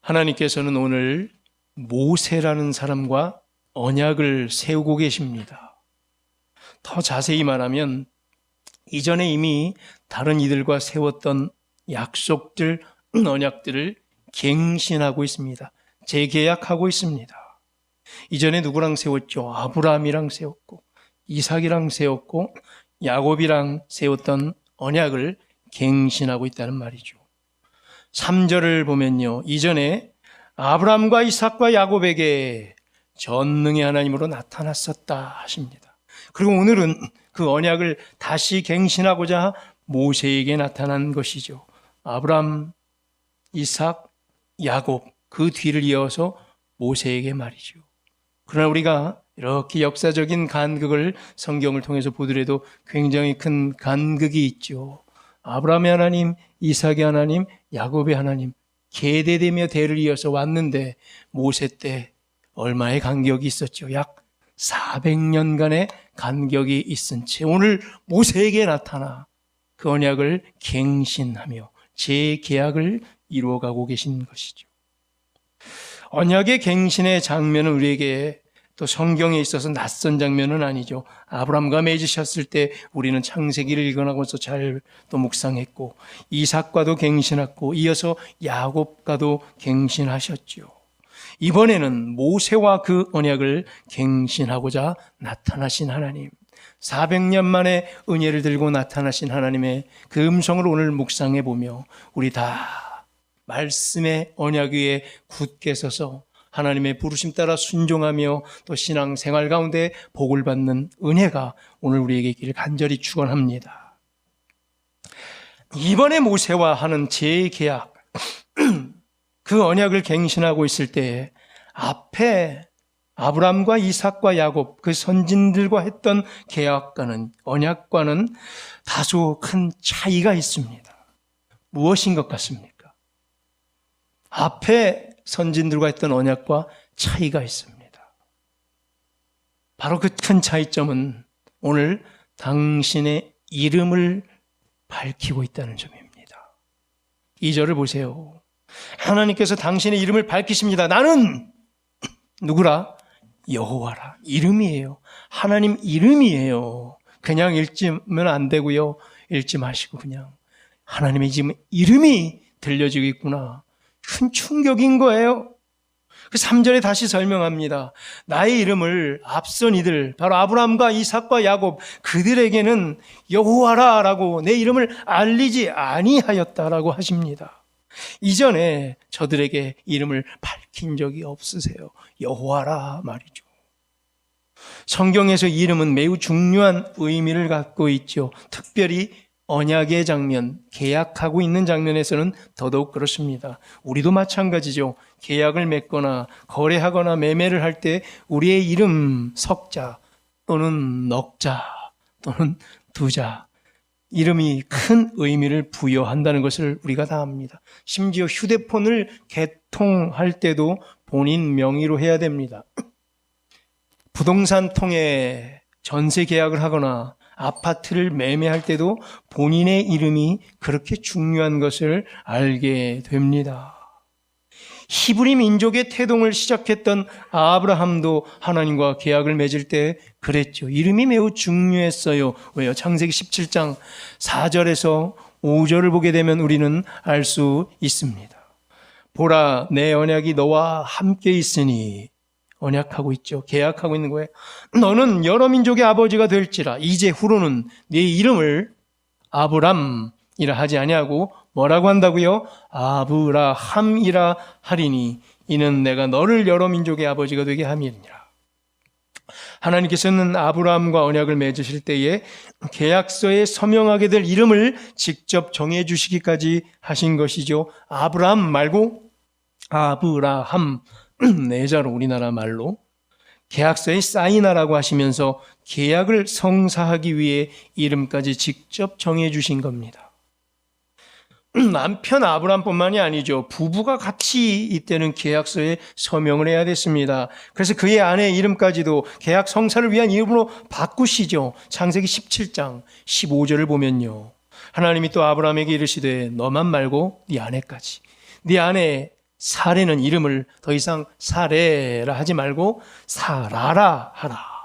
하나님께서는 오늘 모세라는 사람과 언약을 세우고 계십니다. 더 자세히 말하면 이전에 이미 다른 이들과 세웠던 약속들, 언약들을 갱신하고 있습니다. 재계약하고 있습니다. 이전에 누구랑 세웠죠? 아브라함이랑 세웠고 이삭이랑 세웠고 야곱이랑 세웠던 언약을 갱신하고 있다는 말이죠. 3절을 보면요, 이전에 아브라함과 이삭과 야곱에게 전능의 하나님으로 나타났었다 하십니다. 그리고 오늘은 그 언약을 다시 갱신하고자 모세에게 나타난 것이죠. 아브라함, 이삭, 야곱, 그 뒤를 이어서 모세에게 말이죠. 그러나 우리가 이렇게 역사적인 간극을 성경을 통해서 보더라도 굉장히 큰 간극이 있죠. 아브라함의 하나님, 이삭의 하나님, 야곱의 하나님, 계대되며 대를 이어서 왔는데 모세 때 얼마의 간격이 있었죠? 약 400년간의 간격이 있은 채 오늘 모세에게 나타나 그 언약을 갱신하며 재계약을 이루어가고 계신 것이죠. 언약의 갱신의 장면은 우리에게 또 성경에 있어서 낯선 장면은 아니죠. 아브라함과 맺으셨을 때 우리는 창세기를 읽어나가면서 잘 또 묵상했고 이삭과도 갱신했고 이어서 야곱과도 갱신하셨죠. 이번에는 모세와 그 언약을 갱신하고자 나타나신 하나님, 400년 만에 은혜를 들고 나타나신 하나님의 그 음성을 오늘 묵상해 보며 우리 다 말씀의 언약 위에 굳게 서서 하나님의 부르심 따라 순종하며 또 신앙생활 가운데 복을 받는 은혜가 오늘 우리에게 있기를 간절히 축원합니다. 이번에 모세와 하는 재계약, 그 언약을 갱신하고 있을 때 앞에 아브라함과 이삭과 야곱, 그 선진들과 했던 계약과는, 언약과는 다소 큰 차이가 있습니다. 무엇인 것 같습니까? 앞에 선진들과 했던 언약과 차이가 있습니다. 바로 그 큰 차이점은 오늘 당신의 이름을 밝히고 있다는 점입니다. 2절을 보세요. 하나님께서 당신의 이름을 밝히십니다. 나는 누구라? 여호와라. 이름이에요. 하나님 이름이에요. 그냥 읽지면 안 되고요. 읽지 마시고 그냥 하나님의 지금 이름이 들려지고 있구나. 큰 충격인 거예요. 그 3절에 다시 설명합니다. 나의 이름을 앞선 이들, 바로 아브라함과 이삭과 야곱, 그들에게는 여호와라라고 내 이름을 알리지 아니하였다라고 하십니다. 이전에 저들에게 이름을 밝힌 적이 없으세요. 여호와라 말이죠. 성경에서 이름은 매우 중요한 의미를 갖고 있죠. 특별히 언약의 장면, 계약하고 있는 장면에서는 더더욱 그렇습니다. 우리도 마찬가지죠. 계약을 맺거나 거래하거나 매매를 할 때 우리의 이름 석자 또는 넉자 또는 두자, 이름이 큰 의미를 부여한다는 것을 우리가 다 압니다. 심지어 휴대폰을 개통할 때도 본인 명의로 해야 됩니다. 부동산 통해 전세 계약을 하거나 아파트를 매매할 때도 본인의 이름이 그렇게 중요한 것을 알게 됩니다. 히브리 민족의 태동을 시작했던 아브라함도 하나님과 계약을 맺을 때 그랬죠. 이름이 매우 중요했어요. 왜요? 창세기 17장 4절에서 5절을 보게 되면 우리는 알 수 있습니다. 보라, 내 언약이 너와 함께 있으니, 언약하고 있죠. 계약하고 있는 거예요. 너는 여러 민족의 아버지가 될지라. 이제 후로는 네 이름을 아브람이라 하지 아니하고 뭐라고 한다고요? 아브라함이라 하리니 이는 내가 너를 여러 민족의 아버지가 되게 함이니라. 하나님께서는 아브라함과 언약을 맺으실 때에 계약서에 서명하게 될 이름을 직접 정해 주시기까지 하신 것이죠. 아브라함 말고 아브라함, 내자로 우리나라 말로 계약서에 사인하라고 하시면서 계약을 성사하기 위해 이름까지 직접 정해 주신 겁니다. 남편 아브라함뿐만이 아니죠. 부부가 같이 이때는 계약서에 서명을 해야 됐습니다. 그래서 그의 아내의 이름까지도 계약 성사를 위한 이름으로 바꾸시죠. 창세기 17장 15절을 보면요, 하나님이 또 아브라함에게 이르시되 너만 말고 네 아내까지, 네 아내 사레는 이름을 더 이상 사레라 하지 말고 사라라 하라.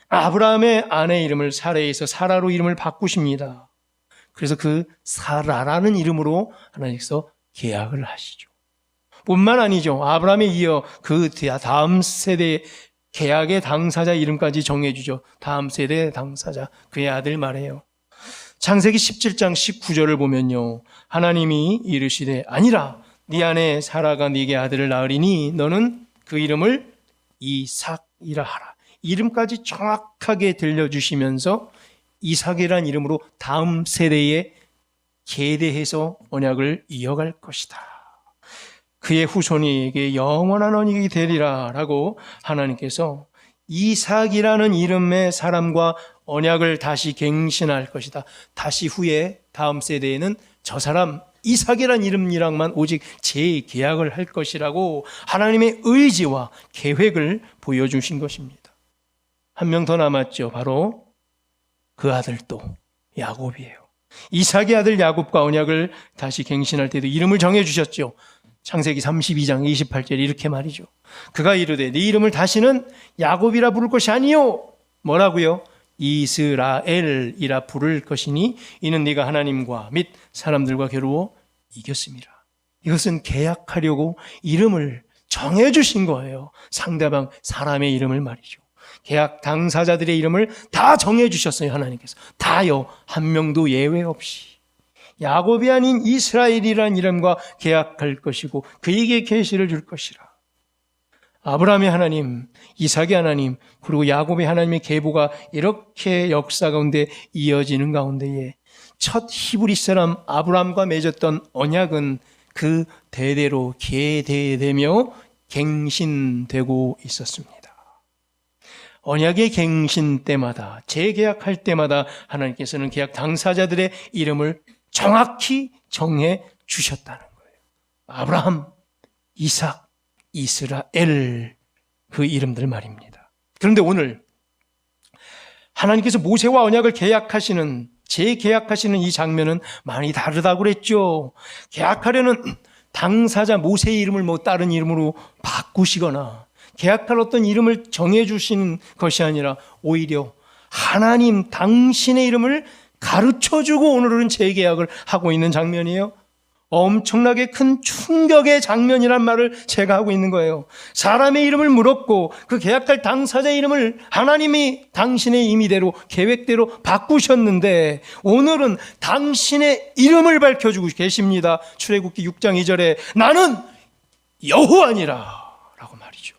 아브라함의 아내 이름을 사레에서 사라로 이름을 바꾸십니다. 그래서 그 사라라는 이름으로 하나님께서 계약을 하시죠. 뿐만 아니죠. 아브라함에 이어 그 다음 세대 계약의 당사자 이름까지 정해주죠. 다음 세대 당사자, 그의 아들 말해요. 창세기 17장 19절을 보면요, 하나님이 이르시되 아니라 네 아내 사라가 네게 아들을 낳으리니 너는 그 이름을 이삭이라 하라. 이름까지 정확하게 들려주시면서 이삭이란 이름으로 다음 세대에 계대해서 언약을 이어갈 것이다. 그의 후손에게 영원한 언약이 되리라 라고 하나님께서 이삭이라는 이름의 사람과 언약을 다시 갱신할 것이다. 다시 후에 다음 세대에는 저 사람 이삭이라는 이름이랑만 오직 재계약을 할 것이라고 하나님의 의지와 계획을 보여주신 것입니다. 한 명 더 남았죠. 바로 그 아들 또 야곱이에요. 이삭의 아들 야곱과 언약을 다시 갱신할 때도 이름을 정해주셨죠. 창세기 32장 28절 이렇게 말이죠. 그가 이르되 네 이름을 다시는 야곱이라 부를 것이 아니요. 뭐라고요? 이스라엘이라 부를 것이니 이는 네가 하나님과 및 사람들과 겨루어 이겼습니다. 이것은 계약하려고 이름을 정해주신 거예요. 상대방 사람의 이름을 말이죠. 계약 당사자들의 이름을 다 정해주셨어요. 하나님께서 다요, 한 명도 예외 없이. 야곱이 아닌 이스라엘이라는 이름과 계약할 것이고 그에게 계시를 줄 것이라. 아브라함의 하나님, 이삭의 하나님, 그리고 야곱의 하나님의 계보가 이렇게 역사 가운데 이어지는 가운데에 첫 히브리 사람 아브라함과 맺었던 언약은 그 대대로 계대되며 갱신되고 있었습니다. 언약의 갱신 때마다, 재계약할 때마다 하나님께서는 계약 당사자들의 이름을 정확히 정해 주셨다는 거예요. 아브라함, 이삭, 이스라엘, 그 이름들 말입니다. 그런데 오늘 하나님께서 모세와 언약을 계약하시는, 재계약하시는 이 장면은 많이 다르다고 그랬죠. 계약하려는 당사자 모세의 이름을 뭐 다른 이름으로 바꾸시거나 계약할 어떤 이름을 정해주시는 것이 아니라 오히려 하나님 당신의 이름을 가르쳐주고 오늘은 재계약을 하고 있는 장면이에요. 엄청나게 큰 충격의 장면이란 말을 제가 하고 있는 거예요. 사람의 이름을 물었고 그 계약할 당사자의 이름을 하나님이 당신의 임의대로 계획대로 바꾸셨는데 오늘은 당신의 이름을 밝혀주고 계십니다. 출애굽기 6장 2절에 나는 여호와니라 라고 말이죠.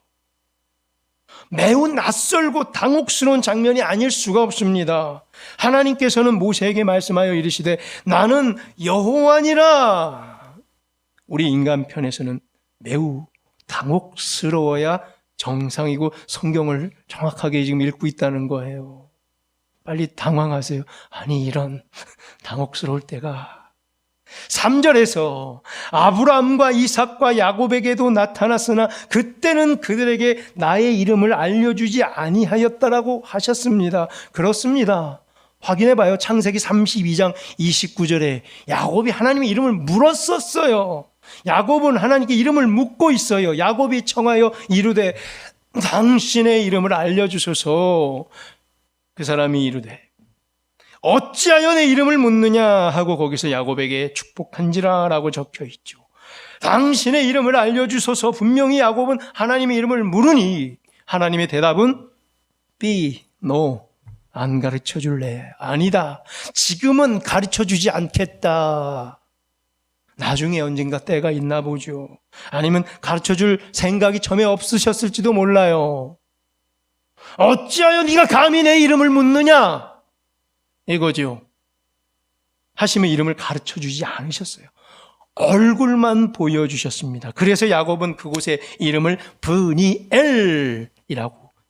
매우 낯설고 당혹스러운 장면이 아닐 수가 없습니다. 하나님께서는 모세에게 말씀하여 이르시되 나는 여호와니라. 우리 인간 편에서는 매우 당혹스러워야 정상이고 성경을 정확하게 지금 읽고 있다는 거예요. 빨리 당황하세요. 아니 이런 당혹스러울 때가 3절에서 아브라함과 이삭과 야곱에게도 나타났으나 그때는 그들에게 나의 이름을 알려주지 아니하였다라고 하셨습니다. 그렇습니다. 확인해봐요. 창세기 32장 29절에 야곱이 하나님의 이름을 물었었어요. 야곱은 하나님께 이름을 묻고 있어요. 야곱이 청하여 이르되 당신의 이름을 알려주소서. 그 사람이 이르되 어찌하여 내 이름을 묻느냐 하고 거기서 야곱에게 축복한지라 라고 적혀 있죠. 당신의 이름을 알려주소서. 분명히 야곱은 하나님의 이름을 물으니 하나님의 대답은 no, 안 가르쳐 줄래? 아니다. 지금은 가르쳐 주지 않겠다. 나중에 언젠가 때가 있나 보죠. 아니면 가르쳐 줄 생각이 처음에 없으셨을지도 몰라요. 어찌하여 네가 감히 내 이름을 묻느냐? 이거죠. 하시면 이름을 가르쳐주지 않으셨어요. 얼굴만 보여주셨습니다. 그래서 야곱은 그곳에 이름을 브니엘이라고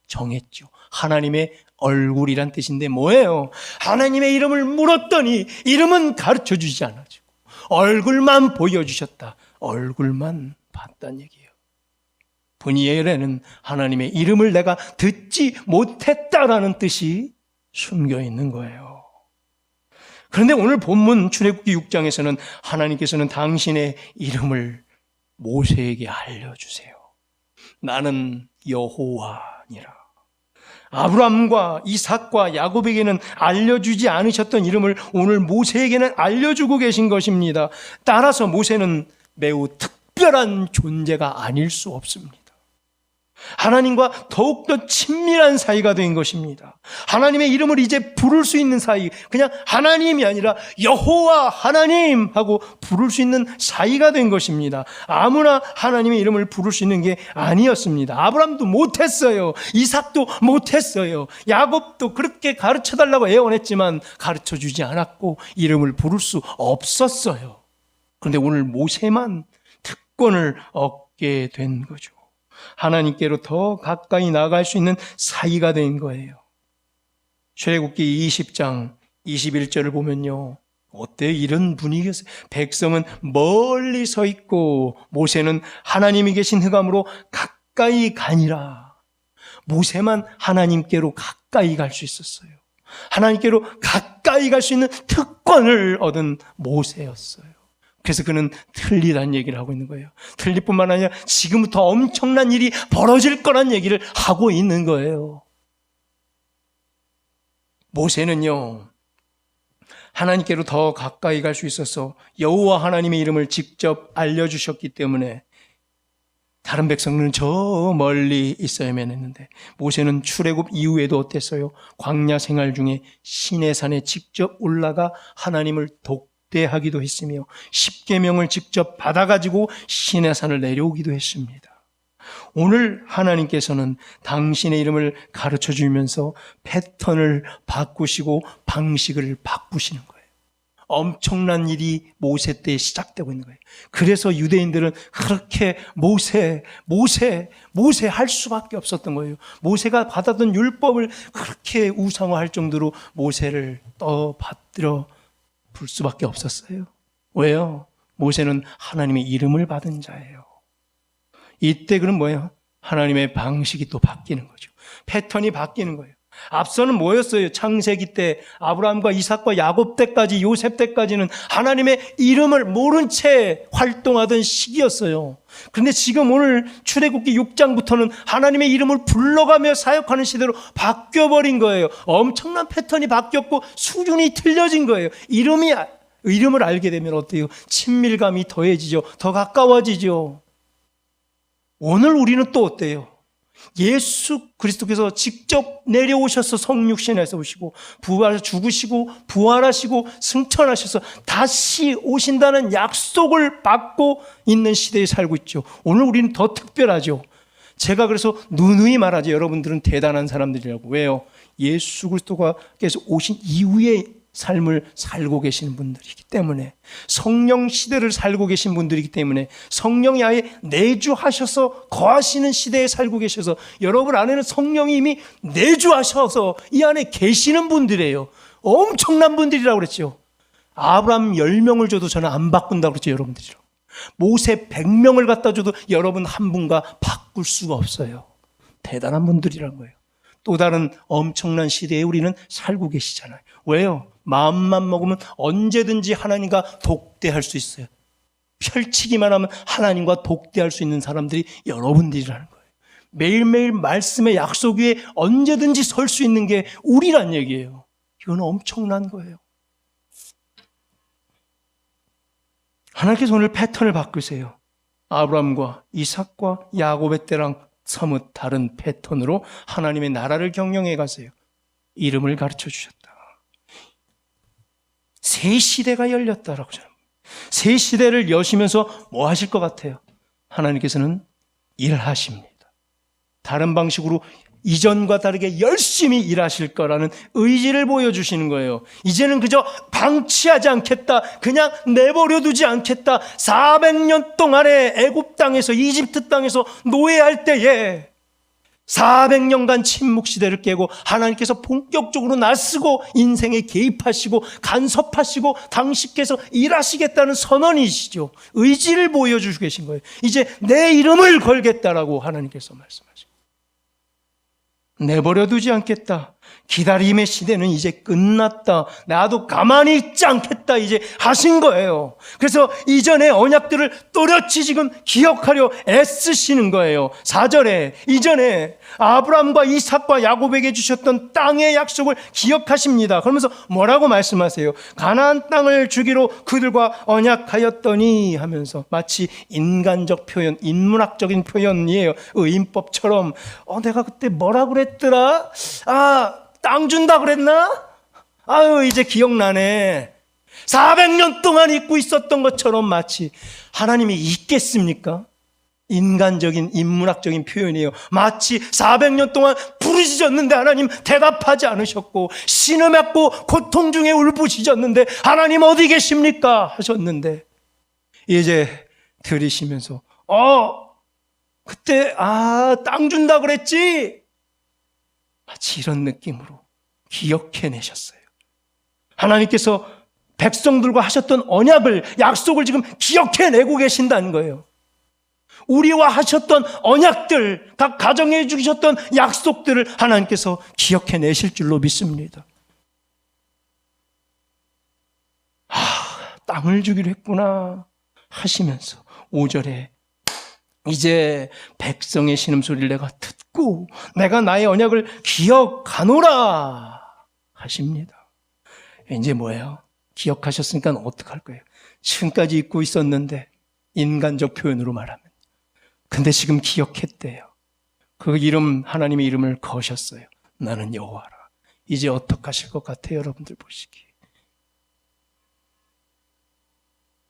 정했죠. 하나님의 얼굴이란 뜻인데 뭐예요? 하나님의 이름을 물었더니 이름은 가르쳐주지 않아지고 얼굴만 보여주셨다. 얼굴만 봤다는 얘기예요. 브니엘에는 하나님의 이름을 내가 듣지 못했다라는 뜻이 숨겨 있는 거예요. 그런데 오늘 본문 출애굽기 6장에서는 하나님께서는 당신의 이름을 모세에게 알려주세요. 나는 여호와니라. 아브람과 이삭과 야곱에게는 알려주지 않으셨던 이름을 오늘 모세에게는 알려주고 계신 것입니다. 따라서 모세는 매우 특별한 존재가 아닐 수 없습니다. 하나님과 더욱더 친밀한 사이가 된 것입니다. 하나님의 이름을 이제 부를 수 있는 사이, 그냥 하나님이 아니라 여호와 하나님 하고 부를 수 있는 사이가 된 것입니다. 아무나 하나님의 이름을 부를 수 있는 게 아니었습니다. 아브람도 못했어요. 이삭도 못했어요. 야곱도 그렇게 가르쳐달라고 애원했지만 가르쳐주지 않았고 이름을 부를 수 없었어요. 그런데 오늘 모세만 특권을 얻게 된 거죠. 하나님께로 더 가까이 나아갈 수 있는 사이가 된 거예요. 출애굽기 20장 21절을 보면요, 어때요? 이런 분위기였어요. 백성은 멀리 서 있고 모세는 하나님이 계신 흑암으로 가까이 가니라. 모세만 하나님께로 가까이 갈 수 있었어요. 하나님께로 가까이 갈 수 있는 특권을 얻은 모세였어요. 그래서 그는 틀리다는 얘기를 하고 있는 거예요. 틀릴 뿐만 아니라 지금부터 엄청난 일이 벌어질 거란 얘기를 하고 있는 거예요. 모세는요, 하나님께로 더 가까이 갈 수 있어서 여호와 하나님의 이름을 직접 알려주셨기 때문에 다른 백성들은 저 멀리 있어야만 했는데 모세는 출애굽 이후에도 어땠어요? 광야 생활 중에 시내산에 직접 올라가 하나님을 독대하기도 했으며 십계명을 직접 받아가지고 시내산을 내려오기도 했습니다. 오늘 하나님께서는 당신의 이름을 가르쳐 주면서 패턴을 바꾸시고 방식을 바꾸시는 거예요. 엄청난 일이 모세 때 시작되고 있는 거예요. 그래서 유대인들은 그렇게 모세 할 수밖에 없었던 거예요. 모세가 받았던 율법을 그렇게 우상화할 정도로 모세를 떠받들어 볼 수밖에 없었어요. 왜요? 모세는 하나님의 이름을 받은 자예요. 이때 그럼 뭐예요? 하나님의 방식이 또 바뀌는 거죠. 패턴이 바뀌는 거예요. 앞서는 뭐였어요? 창세기 때 아브라함과 이삭과 야곱 때까지, 요셉 때까지는 하나님의 이름을 모른 채 활동하던 시기였어요. 그런데 지금 오늘 출애굽기 6장부터는 하나님의 이름을 불러가며 사역하는 시대로 바뀌어버린 거예요. 엄청난 패턴이 바뀌었고 수준이 틀려진 거예요. 이름을 알게 되면 어때요? 친밀감이 더해지죠. 더 가까워지죠. 오늘 우리는 또 어때요? 예수 그리스도께서 직접 내려오셔서 성육신에서 오시고 죽으시고 부활하시고 승천하셔서 다시 오신다는 약속을 받고 있는 시대에 살고 있죠. 오늘 우리는 더 특별하죠. 제가 그래서 누누이 말하죠. 여러분들은 대단한 사람들이라고. 왜요? 예수 그리스도께서 오신 이후에 삶을 살고 계시는 분들이기 때문에, 성령 시대를 살고 계신 분들이기 때문에, 성령이 아예 내주하셔서 거하시는 시대에 살고 계셔서 여러분 안에는 성령이 이미 내주하셔서 이 안에 계시는 분들이에요. 엄청난 분들이라고 그랬죠. 아브라함 10명을 줘도 저는 안 바꾼다고 그랬죠. 여러분들이랑 모세 100명을 갖다 줘도 여러분 한 분과 바꿀 수가 없어요. 대단한 분들이란 거예요. 또 다른 엄청난 시대에 우리는 살고 계시잖아요. 왜요? 마음만 먹으면 언제든지 하나님과 독대할 수 있어요. 펼치기만 하면 하나님과 독대할 수 있는 사람들이 여러분들이라는 거예요. 매일매일 말씀의 약속 위에 언제든지 설 수 있는 게 우리란 얘기예요. 이건 엄청난 거예요. 하나님께서 오늘 패턴을 바꾸세요. 아브라함과 이삭과 야곱의 때랑 사뭇 다른 패턴으로 하나님의 나라를 경영해 가세요. 이름을 가르쳐 주셨다. 새 시대가 열렸다라고 저는. 새 시대를 여시면서 뭐 하실 것 같아요? 하나님께서는 일하십니다. 다른 방식으로 이전과 다르게 열심히 일하실 거라는 의지를 보여주시는 거예요. 이제는 그저 방치하지 않겠다, 그냥 내버려 두지 않겠다. 400년 동안에 애굽 땅에서, 이집트 땅에서 노예할 때에 400년간 침묵 시대를 깨고 하나님께서 본격적으로 나서고 인생에 개입하시고 간섭하시고 당신께서 일하시겠다는 선언이시죠. 의지를 보여주시고 계신 거예요. 이제 내 이름을 걸겠다라고 하나님께서 말씀하시고, 내버려 두지 않겠다. 기다림의 시대는 이제 끝났다. 나도 가만히 있지 않겠다. 이제 하신 거예요. 그래서 이전의 언약들을 또렷이 지금 기억하려 애쓰시는 거예요. 4절에 이전에 아브라함과 이삭과 야곱에게 주셨던 땅의 약속을 기억하십니다. 그러면서 뭐라고 말씀하세요? 가나안 땅을 주기로 그들과 언약하였더니 하면서 마치 인간적 표현, 인문학적인 표현이에요. 의인법처럼 내가 그때 뭐라 그랬더라? 땅 준다 그랬나? 아유, 이제 기억나네. 400년 동안 잊고 있었던 것처럼 마치 하나님이 잊겠습니까? 인간적인 인문학적인 표현이에요. 마치 400년 동안 부르짖었는데 하나님 대답하지 않으셨고, 신음했고 고통 중에 울부짖었는데 하나님 어디 계십니까? 하셨는데 이제 들으시면서 그때 땅 준다 그랬지? 마치 이런 느낌으로 기억해내셨어요. 하나님께서 백성들과 하셨던 언약을, 약속을 지금 기억해내고 계신다는 거예요. 우리와 하셨던 언약들, 각 가정에 주셨던 약속들을 하나님께서 기억해내실 줄로 믿습니다. 땅을 주기로 했구나 하시면서 5절에 이제 백성의 신음소리를 내가 듣고 내가 나의 언약을 기억하노라 하십니다. 이제 뭐예요? 기억하셨으니까 어떡할 거예요? 지금까지 잊고 있었는데, 인간적 표현으로 말하면. 근데 지금 기억했대요. 그 이름, 하나님의 이름을 거셨어요. 나는 여호와라. 이제 어떡하실 것 같아요? 여러분들 보시기에.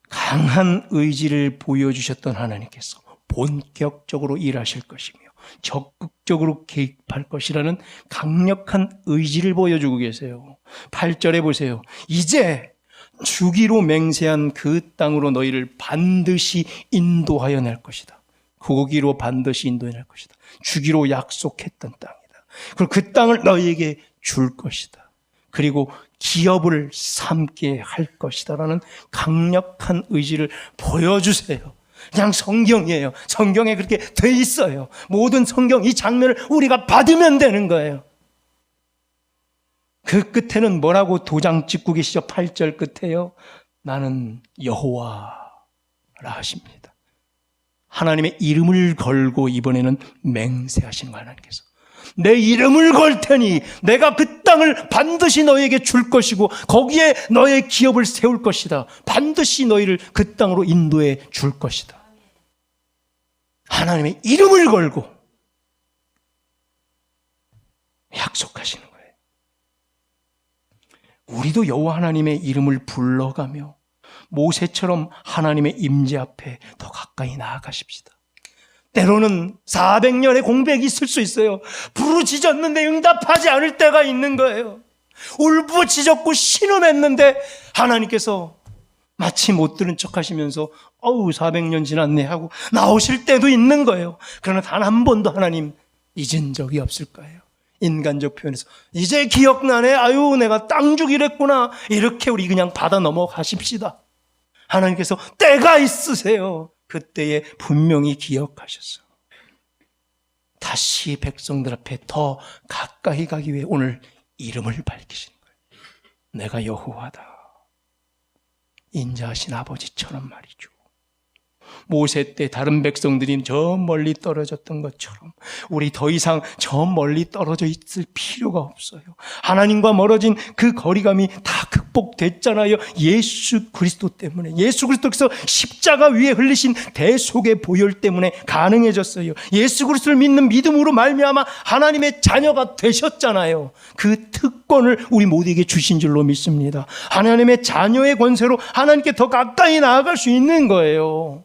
강한 의지를 보여주셨던 하나님께서 본격적으로 일하실 것이며 적극적으로 개입할 것이라는 강력한 의지를 보여주고 계세요. 8절에 보세요. 이제 주기로 맹세한 그 땅으로 너희를 반드시 인도하여 낼 것이다. 거기로 반드시 인도해 낼 것이다. 주기로 약속했던 땅이다. 그리고 그 땅을 너희에게 줄 것이다. 그리고 기업을 삼게 할 것이다 라는 강력한 의지를 보여주세요. 그냥 성경이에요. 성경에 그렇게 돼 있어요. 모든 성경 이 장면을 우리가 받으면 되는 거예요. 그 끝에는 뭐라고 도장 찍고 계시죠? 8절 끝에요. 나는 여호와라 하십니다. 하나님의 이름을 걸고 이번에는 맹세하시는 거예요. 하나님께서 내 이름을 걸 테니 내가 그 땅을 반드시 너에게 줄 것이고 거기에 너의 기업을 세울 것이다. 반드시 너희를 그 땅으로 인도해 줄 것이다. 하나님의 이름을 걸고 약속하시는 거예요. 우리도 여호와 하나님의 이름을 불러가며 모세처럼 하나님의 임재 앞에 더 가까이 나아가십시다. 때로는 400년의 공백이 있을 수 있어요. 부르짖었는데 응답하지 않을 때가 있는 거예요. 울부짖었고 신음했는데 하나님께서 마치 못 들은 척 하시면서 400년 지났네 하고 나오실 때도 있는 거예요. 그러나 단 한 번도 하나님 잊은 적이 없을 거예요. 인간적 표현에서 이제 기억나네. 내가 땅 주기로 했구나. 이렇게 우리 그냥 받아 넘어가십시다. 하나님께서 때가 있으세요. 그때에 분명히 기억하셨어요. 다시 백성들 앞에 더 가까이 가기 위해 오늘 이름을 밝히시는 거예요. 내가 여호와다. 인자하신 아버지처럼 말이죠. 모세 때 다른 백성들이 저 멀리 떨어졌던 것처럼 우리 더 이상 저 멀리 떨어져 있을 필요가 없어요. 하나님과 멀어진 그 거리감이 다 극복됐잖아요. 예수 그리스도 때문에. 예수 그리스도께서 십자가 위에 흘리신 대속의 보혈 때문에 가능해졌어요. 예수 그리스도를 믿는 믿음으로 말미암아 하나님의 자녀가 되셨잖아요. 그 특권을 우리 모두에게 주신 줄로 믿습니다. 하나님의 자녀의 권세로 하나님께 더 가까이 나아갈 수 있는 거예요.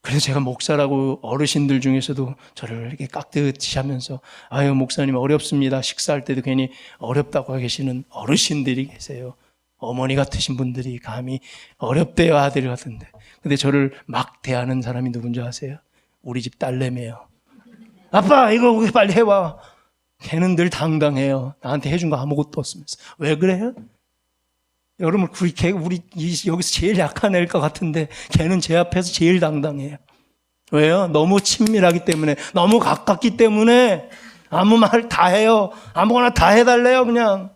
그래서 제가 목사라고 어르신들 중에서도 저를 이렇게 깍듯이 하면서 목사님 어렵습니다. 식사할 때도 괜히 어렵다고 계시는 어르신들이 계세요. 어머니 같으신 분들이 감히 어렵대요 아들 같은데. 근데 저를 막 대하는 사람이 누군지 아세요? 우리 집 딸내미예요. 아빠 이거 빨리 해와. 걔는 늘 당당해요. 나한테 해준 거 아무것도 없으면서. 왜 그래요? 여러분, 우리 여기서 제일 약한 애일 것 같은데 걔는 제 앞에서 제일 당당해요. 왜요? 너무 친밀하기 때문에, 너무 가깝기 때문에. 아무 말 다 해요. 아무거나 다 해달래요, 그냥.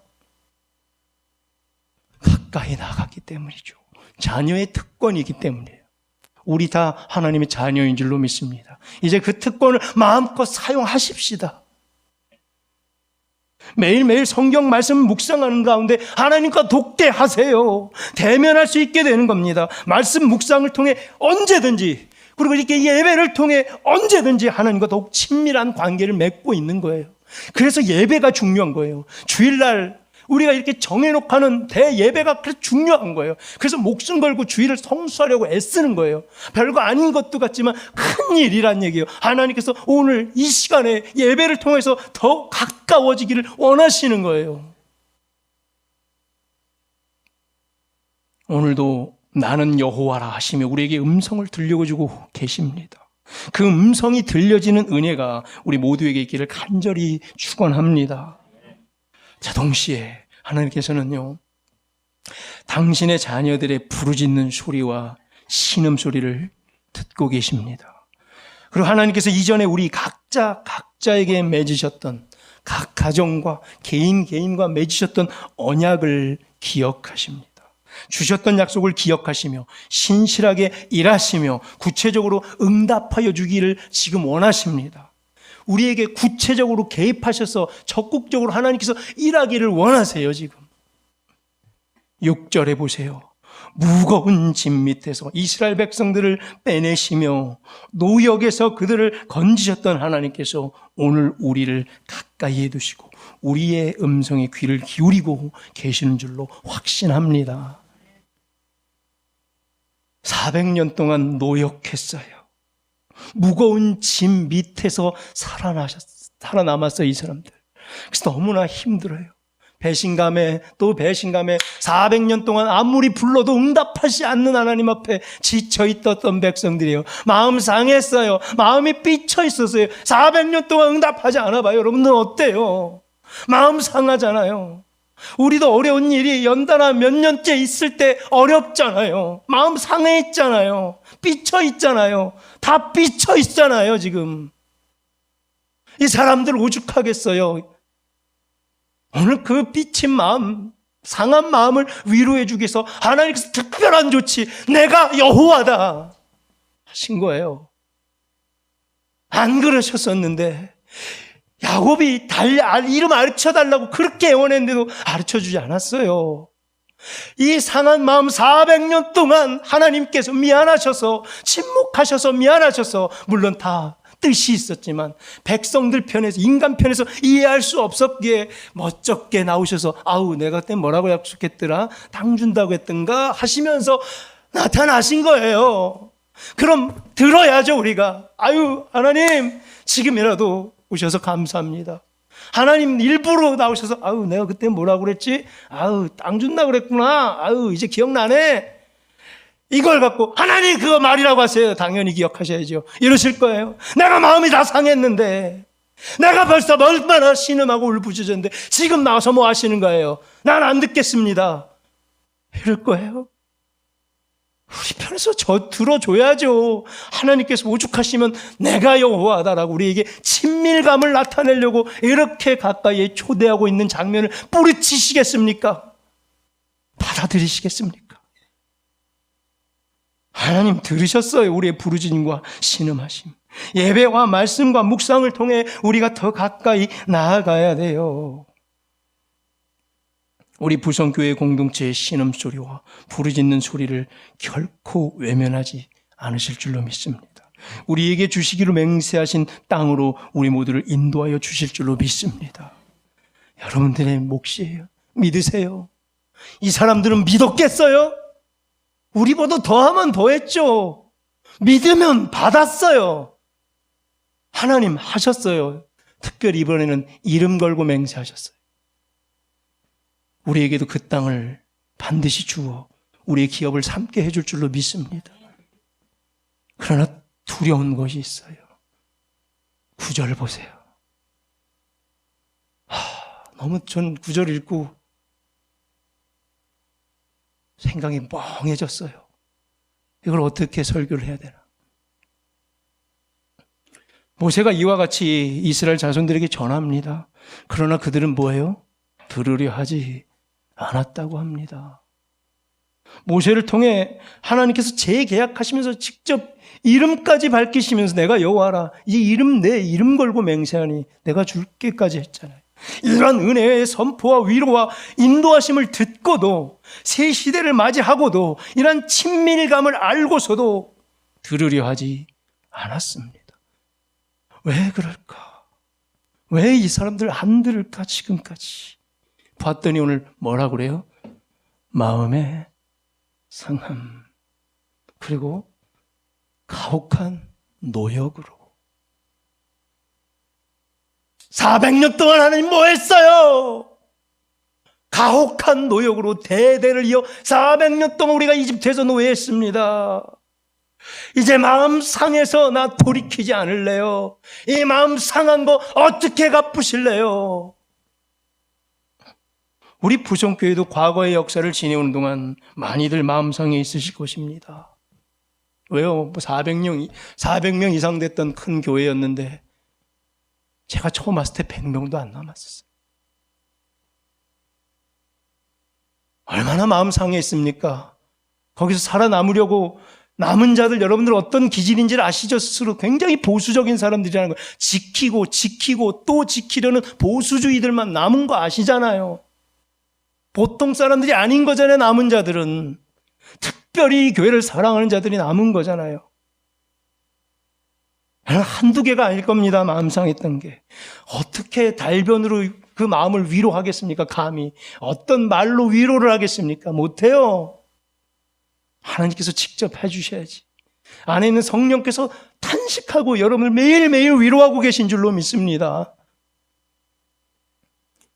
가까이 나갔기 때문이죠. 자녀의 특권이기 때문이에요. 우리 다 하나님의 자녀인 줄로 믿습니다. 이제 그 특권을 마음껏 사용하십시다. 매일매일 성경 말씀 묵상하는 가운데 하나님과 독대하세요. 대면할 수 있게 되는 겁니다. 말씀 묵상을 통해 언제든지, 그리고 이렇게 예배를 통해 언제든지 하나님과 더욱 친밀한 관계를 맺고 있는 거예요. 그래서 예배가 중요한 거예요. 주일날 우리가 이렇게 정해놓고 하는 대예배가 그래서 중요한 거예요. 그래서 목숨 걸고 주일을 성수하려고 애쓰는 거예요. 별거 아닌 것도 같지만 큰 일이란 얘기예요. 하나님께서 오늘 이 시간에 예배를 통해서 더 가까워지기를 원하시는 거예요. 오늘도 나는 여호와라 하시며 우리에게 음성을 들려주고 계십니다. 그 음성이 들려지는 은혜가 우리 모두에게 있기를 간절히 축원합니다. 자, 동시에 하나님께서는요, 당신의 자녀들의 부르짖는 소리와 신음소리를 듣고 계십니다. 그리고 하나님께서 이전에 우리 각자에게 맺으셨던, 각 가정과 개인과 맺으셨던 언약을 기억하십니다. 주셨던 약속을 기억하시며 신실하게 일하시며 구체적으로 응답하여 주기를 지금 원하십니다. 우리에게 구체적으로 개입하셔서 적극적으로 하나님께서 일하기를 원하세요. 지금 6절에 보세요. 무거운 짐 밑에서 이스라엘 백성들을 빼내시며 노역에서 그들을 건지셨던 하나님께서 오늘 우리를 가까이에 두시고 우리의 음성에 귀를 기울이고 계시는 줄로 확신합니다. 400년 동안 노역했어요. 무거운 짐 밑에서 살아남았어요, 이 사람들. 그래서 너무나 힘들어요. 배신감에 또 배신감에 400년 동안 아무리 불러도 응답하지 않는 하나님 앞에 지쳐있었던 백성들이에요. 마음 상했어요. 마음이 삐쳐있었어요. 400년 동안 응답하지 않아봐요. 여러분들 어때요? 마음 상하잖아요. 우리도 어려운 일이 연달아 몇 년째 있을 때 어렵잖아요. 마음 상해 있잖아요. 삐쳐 있잖아요. 다 삐쳐 있잖아요, 지금. 이 사람들 오죽하겠어요. 오늘 그 삐친 마음, 상한 마음을 위로해 주기 위해서 하나님께서 특별한 조치, 내가 여호와다 하신 거예요. 안 그러셨었는데 야곱이 이름 가르쳐달라고 그렇게 애원했는데도 가르쳐주지 않았어요. 이 상한 마음 400년 동안 하나님께서 미안하셔서 침묵하셔서 미안하셔서 물론 다 뜻이 있었지만 백성들 편에서 인간 편에서 이해할 수 없었기에 멋쩍게 나오셔서 아우 내가 그때 뭐라고 약속했더라 당 준다고 했던가 하시면서 나타나신 거예요. 그럼 들어야죠 우리가. 아유 하나님 지금이라도 오셔서 감사합니다. 하나님 일부러 나오셔서 아유 내가 그때 뭐라고 그랬지? 아유 땅 준다 그랬구나. 아유 이제 기억나네. 이걸 갖고 하나님 그거 말이라고 하세요. 당연히 기억하셔야죠. 이러실 거예요. 내가 마음이 다 상했는데 내가 벌써 얼마나 신음하고 울부짖었는데 지금 나와서 뭐 하시는 거예요? 난 안 듣겠습니다. 이럴 거예요. 우리 편에서 들어줘야죠. 하나님께서 오죽하시면 내가 여호와다라고 우리에게 친밀감을 나타내려고 이렇게 가까이에 초대하고 있는 장면을 뿌리치시겠습니까? 받아들이시겠습니까? 하나님 들으셨어요. 우리의 부르짖음과 신음하심. 예배와 말씀과 묵상을 통해 우리가 더 가까이 나아가야 돼요. 우리 부성교회 공동체의 신음소리와 부르짖는 소리를 결코 외면하지 않으실 줄로 믿습니다. 우리에게 주시기로 맹세하신 땅으로 우리 모두를 인도하여 주실 줄로 믿습니다. 여러분들의 몫이에요. 믿으세요. 이 사람들은 믿었겠어요? 우리보다 더하면 더했죠. 믿으면 받았어요. 하나님 하셨어요. 특별히 이번에는 이름 걸고 맹세하셨어요. 우리에게도 그 땅을 반드시 주어 우리의 기업을 삼게 해줄 줄로 믿습니다. 그러나 두려운 것이 있어요. 9절 보세요. 너무 전 9절 읽고 생각이 멍해졌어요. 이걸 어떻게 설교를 해야 되나. 모세가 이와 같이 이스라엘 자손들에게 전합니다. 그러나 그들은 뭐예요? 들으려 하지 않았다고 합니다. 모세를 통해 하나님께서 재계약하시면서 직접 이름까지 밝히시면서 내가 여호와라, 이 이름 내 이름 걸고 맹세하니 내가 줄게까지 했잖아요. 이러한 은혜의 선포와 위로와 인도하심을 듣고도, 새 시대를 맞이하고도 이러한 친밀감을 알고서도 들으려 하지 않았습니다. 왜 그럴까? 왜 이 사람들 안 들을까? 지금까지 봤더니 오늘 뭐라 그래요? 마음의 상함, 그리고 가혹한 노역으로. 400년 동안 하나님 뭐 했어요? 가혹한 노역으로 대대를 이어 400년 동안 우리가 이집트에서 노예했습니다. 이제 마음 상해서 나 돌이키지 않을래요. 이 마음 상한 거 어떻게 갚으실래요? 우리 부성교회도 과거의 역사를 지내오는 동안 많이들 마음 상해 있으실 것입니다. 왜요? 400명 이상 됐던 큰 교회였는데 제가 처음 왔을 때 100명도 안 남았었어요. 얼마나 마음 상해했습니까? 거기서 살아남으려고 남은 자들, 여러분들 어떤 기질인지를 아시죠? 스스로 굉장히 보수적인 사람들이라는 걸 지키고 또 지키려는 보수주의들만 남은 거 아시잖아요. 보통 사람들이 아닌 거잖아요. 남은 자들은 특별히 교회를 사랑하는 자들이 남은 거잖아요. 한두 개가 아닐 겁니다. 마음 상했던 게. 어떻게 달변으로 그 마음을 위로하겠습니까? 감히 어떤 말로 위로를 하겠습니까? 못해요. 하나님께서 직접 해주셔야지. 안에 있는 성령께서 탄식하고 여러분을 매일매일 위로하고 계신 줄로 믿습니다.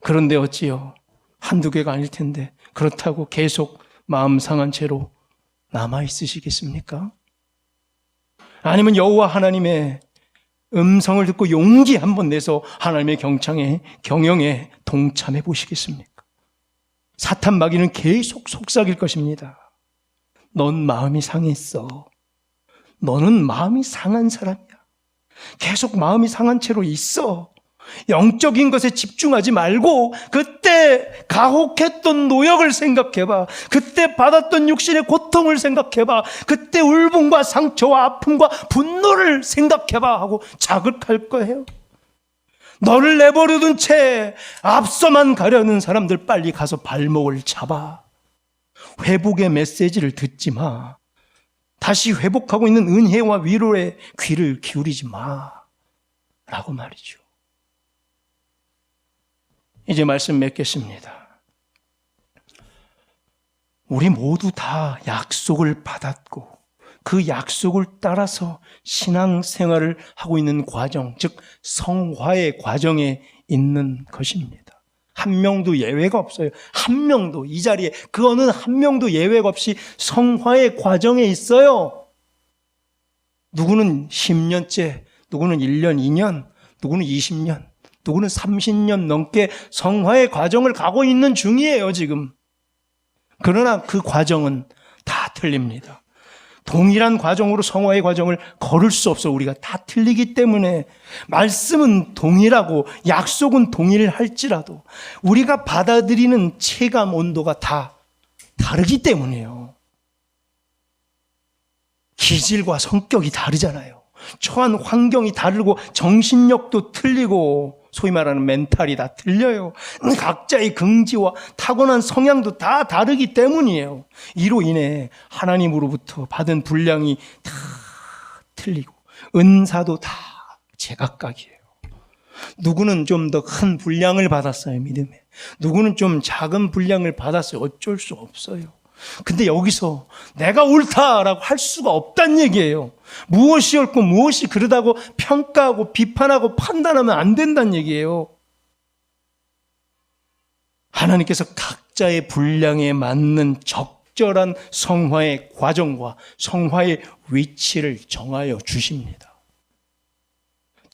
그런데 어찌요? 한두 개가 아닐 텐데 그렇다고 계속 마음 상한 채로 남아있으시겠습니까? 아니면 여호와 하나님의 음성을 듣고 용기 한번 내서 하나님의 경영에 동참해 보시겠습니까? 사탄 마귀는 계속 속삭일 것입니다. 넌 마음이 상했어. 너는 마음이 상한 사람이야. 계속 마음이 상한 채로 있어. 영적인 것에 집중하지 말고 그때 가혹했던 노역을 생각해봐. 그때 받았던 육신의 고통을 생각해봐. 그때 울분과 상처와 아픔과 분노를 생각해봐 하고 자극할 거예요. 너를 내버려둔 채 앞서만 가려는 사람들 빨리 가서 발목을 잡아. 회복의 메시지를 듣지 마. 다시 회복하고 있는 은혜와 위로에 귀를 기울이지 마. 라고 말이죠. 이제 말씀 맺겠습니다. 우리 모두 다 약속을 받았고 그 약속을 따라서 신앙생활을 하고 있는 과정, 즉 성화의 과정에 있는 것입니다. 한 명도 예외가 없어요. 한 명도, 이 자리에 그 어느 한 명도 예외가 없이 성화의 과정에 있어요. 누구는 10년째, 누구는 1년, 2년, 누구는 20년, 누구는 30년 넘게 성화의 과정을 가고 있는 중이에요, 지금. 그러나 그 과정은 다 틀립니다. 동일한 과정으로 성화의 과정을 걸을 수 없어. 우리가 다 틀리기 때문에 말씀은 동일하고 약속은 동일할지라도 우리가 받아들이는 체감 온도가 다 다르기 때문이에요. 기질과 성격이 다르잖아요. 처한 환경이 다르고 정신력도 틀리고 소위 말하는 멘탈이 다 틀려요. 각자의 긍지와 타고난 성향도 다 다르기 때문이에요. 이로 인해 하나님으로부터 받은 분량이 다 틀리고 은사도 다 제각각이에요. 누구는 좀 더 큰 분량을 받았어요, 믿음에. 누구는 좀 작은 분량을 받았어요. 어쩔 수 없어요. 근데 여기서 내가 옳다라고 할 수가 없다는 얘기예요. 무엇이 옳고 무엇이 그르다고 평가하고 비판하고 판단하면 안 된다는 얘기예요. 하나님께서 각자의 분량에 맞는 적절한 성화의 과정과 성화의 위치를 정하여 주십니다.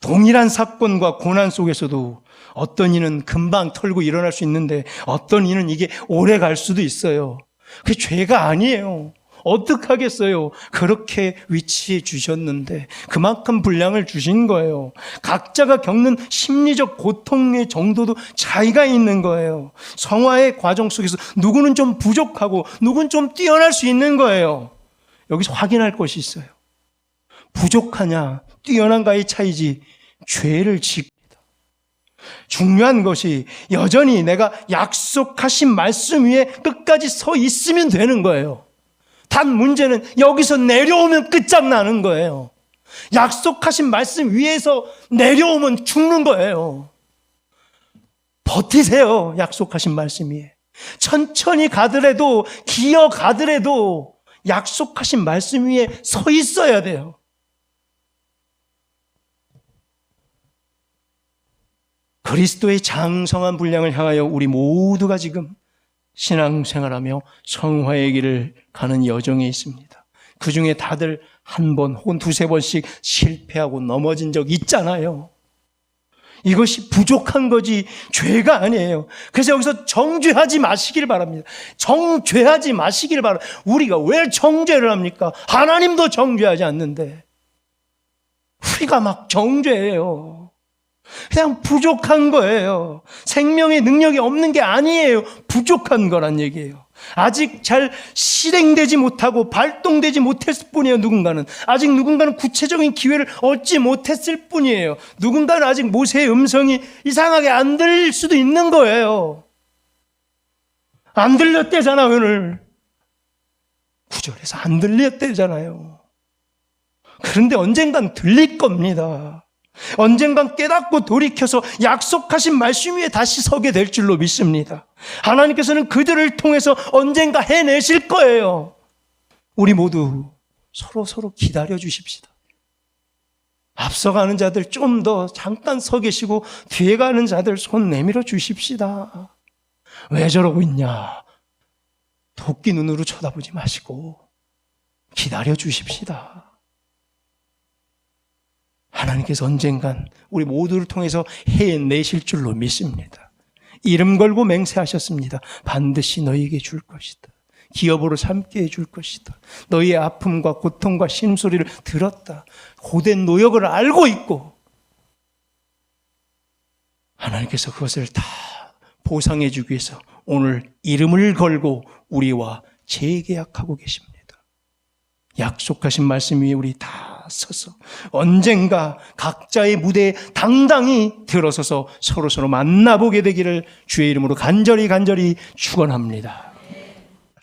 동일한 사건과 고난 속에서도 어떤 이는 금방 털고 일어날 수 있는데 어떤 이는 이게 오래 갈 수도 있어요. 그게 죄가 아니에요. 어떡하겠어요? 그렇게 위치해 주셨는데 그만큼 분량을 주신 거예요. 각자가 겪는 심리적 고통의 정도도 차이가 있는 거예요. 성화의 과정 속에서 누구는 좀 부족하고 누구는 좀 뛰어날 수 있는 거예요. 여기서 확인할 것이 있어요. 부족하냐 뛰어난가의 차이지 죄를 짓습니다. 중요한 것이 여전히 내가 약속하신 말씀 위에 끝까지 서 있으면 되는 거예요. 단 문제는 여기서 내려오면 끝장나는 거예요. 약속하신 말씀 위에서 내려오면 죽는 거예요. 버티세요. 약속하신 말씀 위에. 천천히 가더라도 기어 가더라도 약속하신 말씀 위에 서 있어야 돼요. 그리스도의 장성한 분량을 향하여 우리 모두가 지금 신앙생활하며 성화의 길을 가는 여정에 있습니다. 그중에 다들 한 번 혹은 두세 번씩 실패하고 넘어진 적 있잖아요. 이것이 부족한 거지 죄가 아니에요. 그래서 여기서 정죄하지 마시길 바랍니다. 정죄하지 마시길 바랍니다. 우리가 왜 정죄를 합니까? 하나님도 정죄하지 않는데 우리가 막 정죄해요. 그냥 부족한 거예요. 생명의 능력이 없는 게 아니에요. 부족한 거란 얘기예요. 아직 잘 실행되지 못하고 발동되지 못했을 뿐이에요. 누군가는 아직 누군가는 구체적인 기회를 얻지 못했을 뿐이에요. 누군가는 아직 모세의 음성이 이상하게 안 들릴 수도 있는 거예요. 안 들렸대잖아. 오늘 9절에서 안 들렸대잖아요. 그런데 언젠간 들릴 겁니다. 언젠간 깨닫고 돌이켜서 약속하신 말씀 위에 다시 서게 될 줄로 믿습니다. 하나님께서는 그들을 통해서 언젠가 해내실 거예요. 우리 모두 서로 기다려 주십시다. 앞서가는 자들 좀 더 잠깐 서 계시고 뒤에 가는 자들 손 내밀어 주십시다. 왜 저러고 있냐? 도끼 눈으로 쳐다보지 마시고 기다려 주십시다. 하나님께서 언젠간 우리 모두를 통해서 해내실 줄로 믿습니다. 이름 걸고 맹세하셨습니다. 반드시 너희에게 줄 것이다. 기업으로 삼게 해줄 것이다. 너희의 아픔과 고통과 신음소리를 들었다. 고된 노역을 알고 있고 하나님께서 그것을 다 보상해 주기 위해서 오늘 이름을 걸고 우리와 재계약하고 계십니다. 약속하신 말씀 위에 우리 다 서서 언젠가 각자의 무대에 당당히 들어서서 서로 만나보게 되기를 주의 이름으로 간절히 축원합니다.